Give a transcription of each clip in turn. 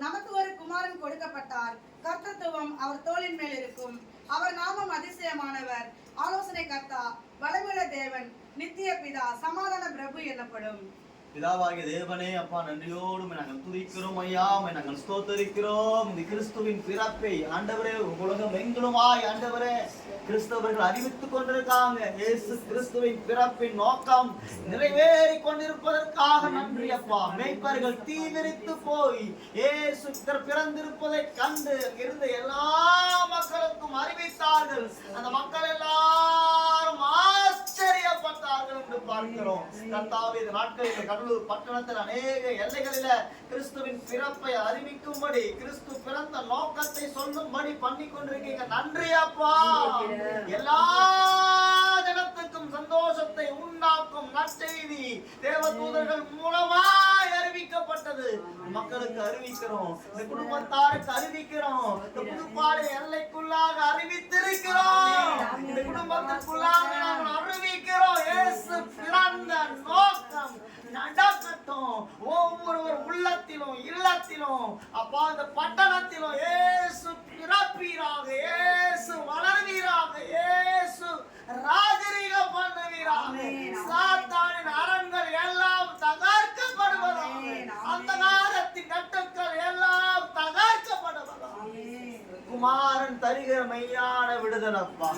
நமக்கு ஒரு குமாரன் கொடுக்கப்பட்டார். கர்த்தத்துவம் அவர் தோளின் மேல் இருக்கும். அவர் நாமம் அதிசயமானவர், ஆலோசனை கர்த்தா, வல்லமையுள்ள தேவன், நித்திய பிதா, சமாதான பிரபு எனப்படும். பிதாவாகிய தேவனே, அப்பா நன்றியோடு நாங்கள் துதிக்கிறோம் ஐயா, நாங்கள் ஸ்தோத்தரிக்கிறோம். இந்த கிறிஸ்துவின் பிறப்பை ஆண்டவரே உலகம் எங்களுமாய் ஆண்டவரே கிறிஸ்தவர்கள் அறிவித்துக் கொண்டிருக்காங்க. இயேசு கிறிஸ்துவின் பிறப்பின் நோக்கம் நிறைவேறி கொண்டிருப்பதற்காக நன்றி அப்பா. மேய்ப்பர்கள் தீவிரித்து போய் இயேசு பிறந்திருப்பதை கண்டு இருந்த எல்லா மக்களுக்கும் அறிவித்தார்கள். அந்த மக்கள் எல்லாரும் ஆச்சரியப்பட்டார்கள் என்று பார்க்கிறோம். கர்த்தாவே, இந்த நாட்களில் கடலூர் பட்டணத்தில் அநேக எல்லைகளில கிறிஸ்துவின் பிறப்பை அறிவிக்கும்படி, கிறிஸ்து பிறந்த நோக்கத்தை சொல்லும்படி பண்ணி கொண்டிருக்கீங்க. நன்றி அப்பா. எல்லா ஜனத்துக்கும் சந்தோஷத்தை உண்டாக்கும் நற்செய்தி தேவதூதர்கள் மூலமாய் அறிவிக்கப்பட்டது. மக்களுக்கு அறிவிக்கிறோம், இந்த குடும்பத்தாருக்கு அறிவிக்கிறோம், இந்த புதுப்பாளைய எல்லைக்குள்ளாக அறிவித்திருக்கிறோம், இந்த குடும்பத்திற்குள்ளாக நாங்கள் அறிவிக்கிறோம். இயேசு பிறந்த நோக்கம் நடக்கட்டும். ஒவ்வொருவர் உள்ளத்திலும் இல்லத்திலும் அப்பா, இந்த பட்டணத்திலும் இயேசு பிறப்பீராக, இயேசு வளர்வீராக, இயேசு ராஜரீகம் பண்ணுவீராக. சாத்தானின் அரண்கள் எல்லாம் தகர்க்கப்படுவதாக, அந்தகாரத்தின் கட்டுக்கள் எல்லாம் தகர்க்கப்படுவதாக. குமாரன் தருகிற மெய்யான விடுதலப்பா.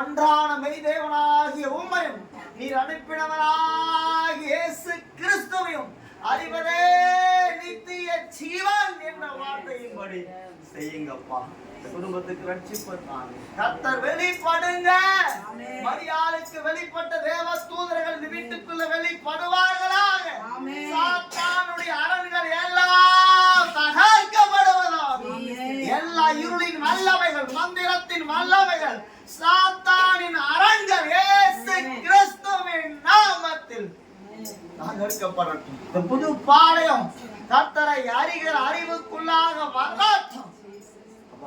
ஒன்றான மெய் தேவனாகிய உம்மையும் நீர் அனுப்பினவனாகிய இயேசு கிறிஸ்துவையும் அறிவதே நித்திய ஜீவன் என்ற வார்த்தையின்படி செய்யுங்கப்பா. குடும்பத்துக்கு ரட்சிப்பாங்க. கர்த்தர் வெளிப்படுங்க. மரியாளுக்கு வெளிப்பட்ட தேவ தூதர்கள் இந்த வீட்டுக்குள்ள வெளிப்படுவார்களாக. சாத்தானுடைய அரண்கள் எல்லாம் தகர்க்கப்படுவதாக. எல்லா இருளின் வல்லமைகள், மந்திரத்தின் வல்லமைகள், சாத்தானின் அரண்கள் இயேசு கிறிஸ்துவின் நாமத்தில் தகர்க்கப்படட்டும். இந்த புது பாளையம் கர்த்தரை அறிகிற அறிவுக்குள்ளாக வரட்டும்.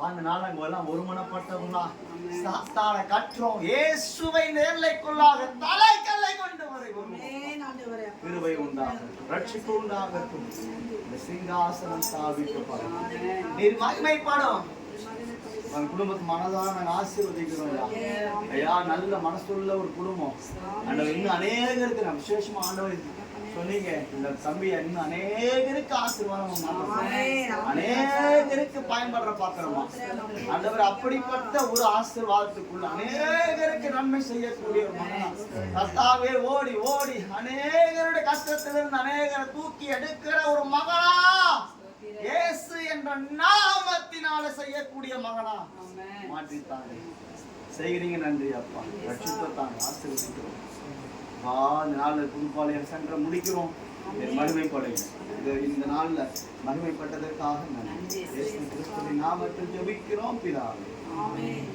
அந்த நாள் நாங்கள் எல்லாம் ஒருமனப்பட்டவங்களா சாத்தான கற்றோம். இயேசுவை நேர்லைக்குள்ளாக தலைக்கல்லை கொண்டு வருவோம். கிருபை உண்டாகட்டும், ரட்சிப்பு உண்டாகட்டும். இந்த சிங்காசனம் ஸ்தாபிக்கப்படும், நீர் மகிமைப்படும். குடும்பத்து மனதான நாங்கள் ஆசீர்வதிக்கிறோம் ஐயா. நல்ல மனசுள்ள ஒரு குடும்பம் ஆண்டவர். இன்னும் அநேகருக்கு நான் விசேஷமா ஆண்டவர் சொன்னீங்க, இந்த தம்பி இன்னும் அநேகருக்கு ஆசீர்வாதம், அநேகருக்கு பயன்படுற பாத்திரமா ஆண்டவர். அப்படிப்பட்ட ஒரு ஆசீர்வாதத்துக்குள்ள அநேகருக்கு நன்மை செய்யக்கூடிய ஒரு மகனா கர்த்தாவே, ஓடி ஓடி அநேகருடைய கஷ்டத்திலிருந்து அநேகரை தூக்கி எடுக்கிற ஒரு மகனா, இயேசு என்ற நாமத்தினால செய்யக்கூடிய மகனா மாற்றித்தாங்க. செய்கிறீங்க, நன்றி அப்பா. ரட்சித்தாங்க, ஆசீர்வதிக்கிறோம். இந்த நாள்ல புதுப்பாளையம் சென்ற முடிக்கிறோம். மகிமைப்படுங்க. இந்த நாள்ல மகிமைப்பட்டதற்காக நன்றி. இயேசு கிறிஸ்துவின் நாமத்தில் ஜெபிக்கிறோம் பிதாவே. ஆமென்.